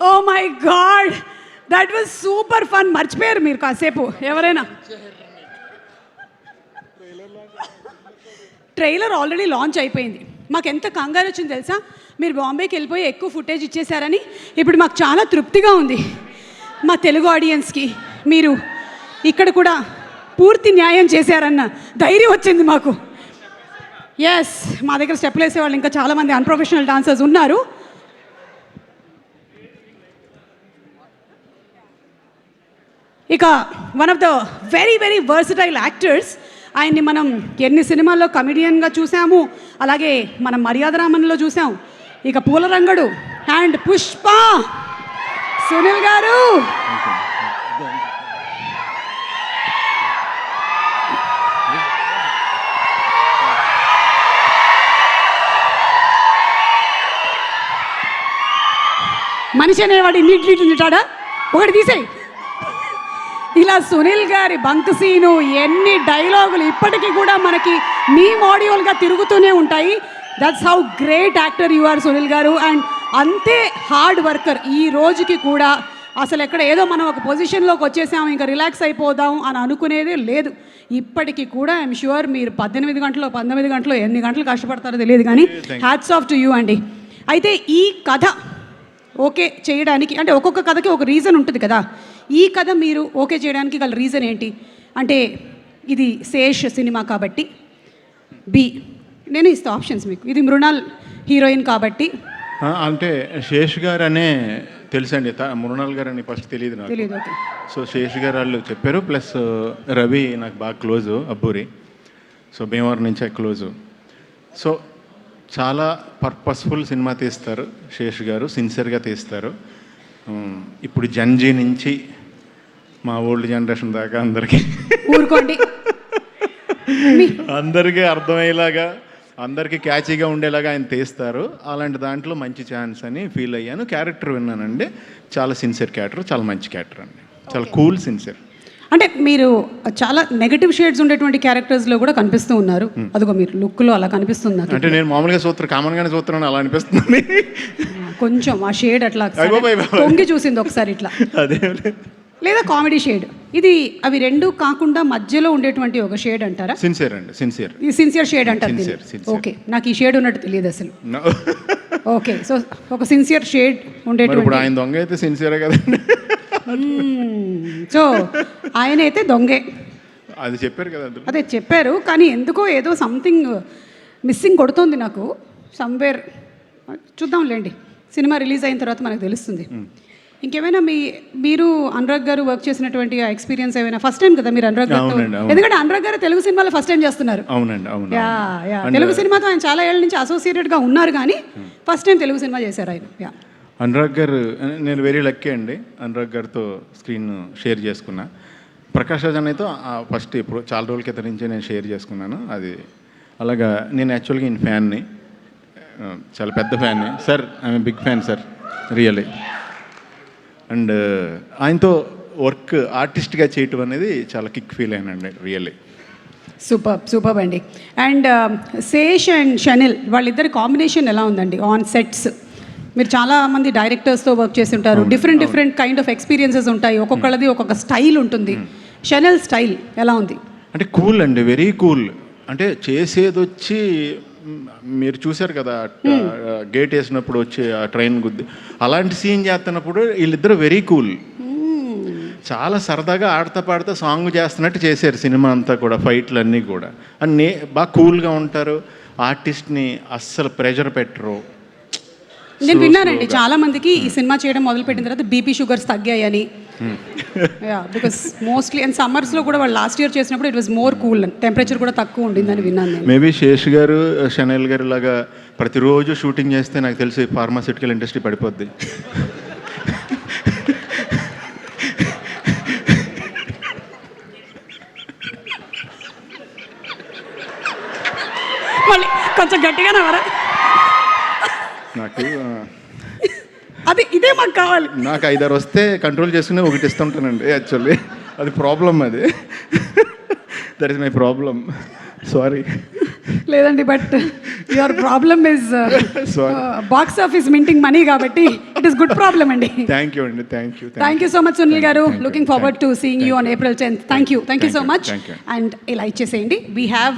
Oh my god, that was super fun. మర్చిపోయారు మీరు కాసేపు ఎవరైనా? ట్రైలర్ ఆల్రెడీ లాంచ్ అయిపోయింది. మాకు ఎంత కంగారు వచ్చింది తెలుసా, మీరు బాంబేకి వెళ్ళిపోయి ఎక్కువ ఫుటేజ్ ఇచ్చేసారని. ఇప్పుడు మాకు చాలా తృప్తిగా ఉంది. మా తెలుగు ఆడియన్స్కి మీరు ఇక్కడ కూడా పూర్తి న్యాయం చేశారన్న ధైర్యం వచ్చింది మాకు. ఎస్, మా దగ్గర స్టెప్లు వేసేవాళ్ళు ఇంకా చాలామంది అన్ప్రొఫెషనల్ డాన్సర్స్ ఉన్నారు. ఇక one of the very very versatile actors, ఆయన్ని మనం ఎన్ని సినిమాల్లో కమెడియన్గా చూసాము, అలాగే మనం మర్యాదరామన్లో చూసాం. ఇక పూలరంగడు అండ్ పుష్ప, సునీల్ గారు. మనిషి అనేవాడు ఇన్నింటి తింటాడా? ఒకటి తీసేయి. ఇలా సునీల్ గారి బంక్ సీను, ఎన్ని డైలాగులు ఇప్పటికీ కూడా మనకి మీ మాడ్యూల్గా తిరుగుతూనే ఉంటాయి. That's how great actor you are Sunil garu. And అంతే హార్డ్ వర్కర్. ఈ రోజుకి కూడా అసలు ఎక్కడ ఏదో మనం ఒక పొజిషన్లోకి వచ్చేసాము ఇంకా రిలాక్స్ అయిపోదాం అని అనుకునేదే లేదు. ఇప్పటికీ కూడా ఐఎమ్ ష్యూర్ మీరు 18 గంటలు 19 గంటలు ఎన్ని గంటలు కష్టపడతారో తెలియదు, కానీ హ్యాట్స్ ఆఫ్ టు యూ అండి. అయితే ఈ కథ ఓకే చేయడానికి, అంటే ఒక్కొక్క కథకి ఒక రీజన్ ఉంటుంది కదా, ఈ కథ మీరు ఓకే చేయడానికి గల రీజన్ ఏంటి? అంటే ఇది శేష్ సినిమా కాబట్టి, బి నేను ఇస్తా ఆప్షన్స్ మీకు, ఇది మృణాల్ హీరోయిన్ కాబట్టి. అంటే శేష్ గారు అనే తెలుసండి, మృణాల్ గారు అని ఫస్ట్ తెలియదు నాకు. తెలియదు, ఓకే. సో శేష్ గారు వాళ్ళు చెప్పారు, ప్లస్ రవి నాకు బాగా క్లోజు, అబ్బూరి. సో భీమవరం నుంచే క్లోజు. సో చాలా పర్పస్ఫుల్ సినిమా తీస్తారు శేష్ గారు, సిన్సియర్గా తీస్తారు. ఇప్పుడు జన్జీ నుంచి మా ఓల్డ్ జనరేషన్ దాకా అందరికీ ఊరుకోండి, అందరికీ అర్థమయ్యేలాగా, అందరికీ క్యాచీగా ఉండేలాగా ఆయన తీస్తారు. అలాంటి దాంట్లో మంచి ఛాన్స్ అని ఫీల్ అయ్యాను. క్యారెక్టర్ విన్నానండి, చాలా సిన్సియర్ క్యారెక్టర్, చాలా మంచి క్యారెక్టర్ అండి, చాలా కూల్ సిన్సియర్. అంటే మీరు చాలా నెగటివ్ షేడ్స్ ఉండేటువంటి క్యారెక్టర్స్లో కూడా కనిపిస్తూ ఉన్నారు. అదిగో మీరు లుక్లో అలా కనిపిస్తుంది. అంటే నేను మామూలుగా కామన్గానే చూస్తున్నాను, అలా అనిపిస్తుంది. కొంచెం ఆ షేడ్ అట్లా తొంగి చూసింది ఒకసారి ఇట్లా, అదే లేదా కామెడీ షేడ్. ఇది అవి రెండు కాకుండా మధ్యలో ఉండేటువంటి ఒక షేడ్ అంటారా? సిన్సియర్ అండి, సిన్సియర్. ఈ సిన్సియర్ షేడ్ అంటారు. ఓకే, నాకు ఈ షేడ్ ఉన్నట్టు తెలియదు అసలు. ఓకే, సో ఒక సిన్సియర్ షేడ్ ఉండేటువంటి. ఇప్పుడు ఆయన దొంగ అయితే సిన్సియరే కదండి. సో ఆయన అయితే దొంగే, అది చెప్పారు కదా. అదే చెప్పారు, కానీ ఎందుకో ఏదో సంథింగ్ మిస్సింగ్ కొడుతోంది నాకు సమ్వేర్. చూద్దాంలేండి, సినిమా రిలీజ్ అయిన తర్వాత మనకు తెలుస్తుంది. ఇంకేమైనా మీరు అనురాగ్ గారు వర్క్ చేసినటువంటి ఎక్స్పీరియన్స్ ఏమైనా? ఫస్ట్ టైం కదా మీరు అనురాగ్ గారు, ఎందుకంటే అనురాగ్ గారు తెలుగు సినిమాలో ఫస్ట్ టైం చేస్తున్నారు. అవునండి, అవును. తెలుగు సినిమాతో ఆయన చాలా ఏళ్ళ నుంచి అసోసియేటెడ్గా ఉన్నారు, కానీ ఫస్ట్ టైం తెలుగు సినిమా చేశారు ఆయన. అనురాగ్ గారు, నేను వెరీ లక్కీ అండి, అనురాగ్ గారితో స్క్రీన్ షేర్ చేసుకున్నా. ప్రకాష్ రాజ్ అన్నయ్యతో ఫస్ట్ ఇప్పుడు చాలా రోజుల క్రితం నుంచి నేను షేర్ చేసుకున్నాను. అది అలాగా నేను యాక్చువల్గా ఈయన ఫ్యాన్ని, చాలా పెద్ద ఫ్యాన్ని sir. I'm big fan sir, really. And ఆయనతో వర్క్ ఆర్టిస్ట్గా చేయటం అనేది చాలా కిక్ ఫీల్ అయినండి, రియల్లీ. సూపర్ అండి. అండ్ శేష్ అండ్ షనిల్ వాళ్ళిద్దరి కాంబినేషన్ ఎలా ఉందండి ఆన్ సెట్స్? మీరు చాలా మంది డైరెక్టర్స్తో వర్క్ చేసి ఉంటారు, డిఫరెంట్ కైండ్ ఆఫ్ ఎక్స్పీరియన్సెస్ ఉంటాయి, ఒక్కొక్కళ్ళది ఒక్కొక్క స్టైల్ ఉంటుంది. షనిల్ స్టైల్ ఎలా ఉంది? అంటే కూల్ అండి, వెరీ కూల్. అంటే చేసేది వచ్చి మీరు చూశారు కదా, గేట్ వేసినప్పుడు వచ్చి ఆ ట్రైన్ గుద్ది అలాంటి సీన్ చేస్తున్నప్పుడు వీళ్ళిద్దరు వెరీ కూల్, చాలా సరదాగా ఆడతా పాడుతూ సాంగ్ చేస్తున్నట్టు చేశారు సినిమా అంతా కూడా, ఫైట్లు అన్నీ కూడా. అన్నీ బాగా కూల్గా ఉంటారు. ఆర్టిస్ట్ని అస్సలు ప్రెషర్ పెట్టరు. నేను విన్నానండి చాలా మందికి ఈ సినిమా చేయడం మొదలుపెట్టిన తర్వాత బీపీ షుగర్స్ తగ్గాయని. బికాస్ మోస్ట్లీ అండ్ సమ్మర్స్లో కూడా వాళ్ళు లాస్ట్ ఇయర్ చేసినప్పుడు it was more cool, temperature కూడా తక్కువ ఉండిందని విన్నాను నేను. మేబీ శేష్ గారు, షనల్ గారు లాగా ప్రతిరోజు షూటింగ్ చేస్తే నాకు తెలిసి ఫార్మాస్యూటికల్ ఇండస్ట్రీ పడిపోద్ది. మళ్ళీ కొంచెం గట్టిగానే వరా నాకు అది ఇదే మాకు కావాలి. నాకు 5-6 వస్తే కంట్రోల్ చేసుకుని ఒకటి ఇస్తుంటానండి. యాక్చువల్లీ అది ప్రాబ్లం, అది that is my problem. Sorry. లేదండి, but your problem is box office minting money కాబట్టి ఇట్ ఈస్ గుడ్ ప్రాబ్లం అండి. థ్యాంక్ యూ అండి, thank you so much Sunil garu. Thank you. Looking forward to seeing you on April 10th. Thank you so Thank you. Much. Thank you. And ఇలా ఇచ్చేసేయండి. We have